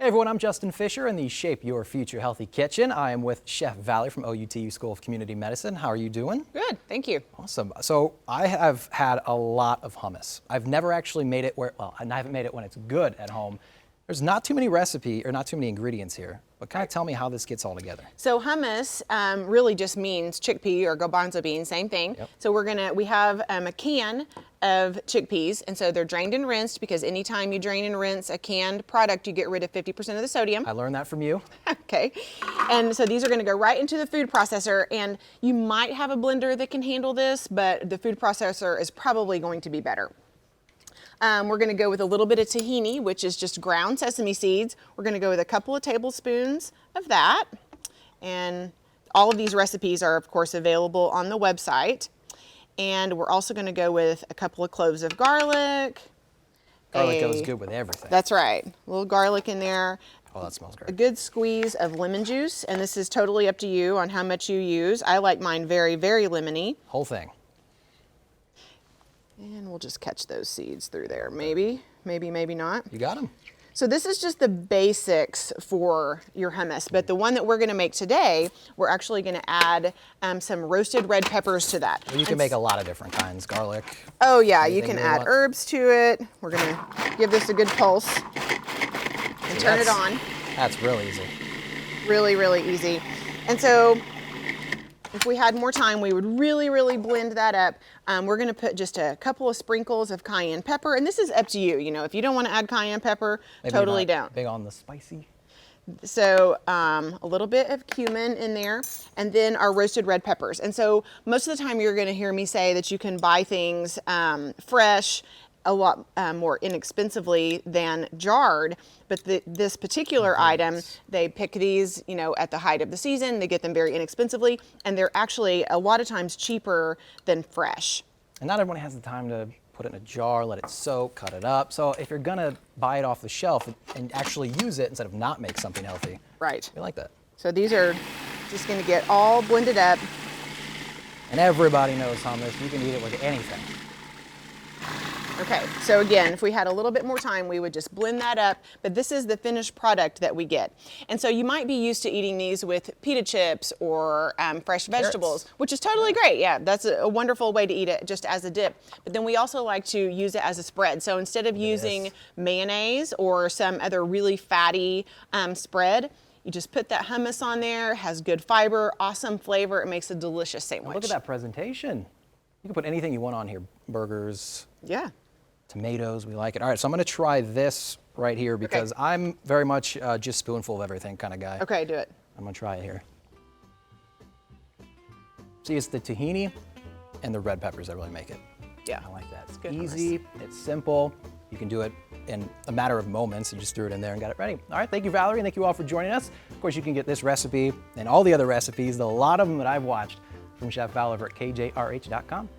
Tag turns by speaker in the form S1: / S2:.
S1: Hey everyone, I'm Justin Fisher in the Shape Your Future Healthy Kitchen. I am with Chef Valerie from OUTU School of Community Medicine. How are you doing?
S2: Good, thank you.
S1: Awesome. So I have had a lot of hummus. I've never actually made it I haven't made it when it's good at home. There's not too many ingredients here, but kind of tell me how this gets all together.
S2: So hummus really just means chickpea or garbanzo bean, same thing.
S1: Yep.
S2: So we have a can of chickpeas, and so they're drained and rinsed, because anytime you drain and rinse a canned product, you get rid of 50% of the sodium.
S1: I learned that from you.
S2: Okay. And so these are gonna go right into the food processor, and you might have a blender that can handle this, but the food processor is probably going to be better. We're gonna go with a little bit of tahini, which is just ground sesame seeds. We're gonna go with a couple of tablespoons of that. And all of these recipes are, of course, available on the website. And we're also gonna go with a couple of cloves of garlic.
S1: Garlic goes good with everything.
S2: That's right, a little garlic in there.
S1: Oh, that smells
S2: A
S1: great.
S2: good squeeze of lemon juice, and this is totally up to you on how much you use. I like mine very, very lemony.
S1: Whole thing.
S2: And we'll just catch those seeds through there. Maybe not.
S1: You got them.
S2: So this is just the basics for your hummus, but the one that we're gonna make today, we're actually gonna add some roasted red peppers to that.
S1: Well, you can make a lot of different kinds. Garlic.
S2: Oh yeah, you
S1: anything
S2: can
S1: you
S2: add
S1: want.
S2: herbs to it. We're gonna give this a good pulse and turn it on.
S1: That's real easy.
S2: Really, really easy. And so if we had more time, we would really, really blend that up. We're gonna put just a couple of sprinkles of cayenne pepper, and this is up to you. You know, if you don't wanna add cayenne pepper,
S1: Maybe
S2: totally
S1: not
S2: don't.
S1: big on the spicy.
S2: So a little bit of cumin in there, and then our roasted red peppers. And so most of the time you're gonna hear me say that you can buy things fresh, a lot more inexpensively than jarred, but this particular item, they pick these, you know, at the height of the season. They get them very inexpensively, and they're actually a lot of times cheaper than fresh.
S1: And not everyone has the time to put it in a jar, let it soak, cut it up. So if you're gonna buy it off the shelf and actually use it instead of not make something healthy,
S2: Right.
S1: we like that.
S2: So these are just gonna get all blended up.
S1: And everybody knows hummus. You can eat it with anything.
S2: Okay, so again, if we had a little bit more time, we would just blend that up, but this is the finished product that we get. And so you might be used to eating these with pita chips or fresh vegetables, which is totally great. Yeah, that's a wonderful way to eat it, just as a dip. But then we also like to use it as a spread. So instead of using mayonnaise or some other really fatty spread, you just put that hummus on there, has good fiber, awesome flavor. It makes a delicious sandwich.
S1: Look at that presentation. You can put anything you want on here. Burgers.
S2: Yeah.
S1: Tomatoes, we like it. All right, so I'm gonna try this right here because I'm very much just spoonful of everything kind of guy.
S2: Okay, do it.
S1: I'm gonna try it here. See, it's the tahini and the red peppers that really make it.
S2: Yeah.
S1: I like that. It's
S2: good
S1: easy, it's simple. You can do it in a matter of moments. You just threw it in there and got it ready. All right, thank you, Valerie, and thank you all for joining us. Of course, you can get this recipe and all the other recipes, a lot of them that I've watched, from Chef Valerie over at kjrh.com.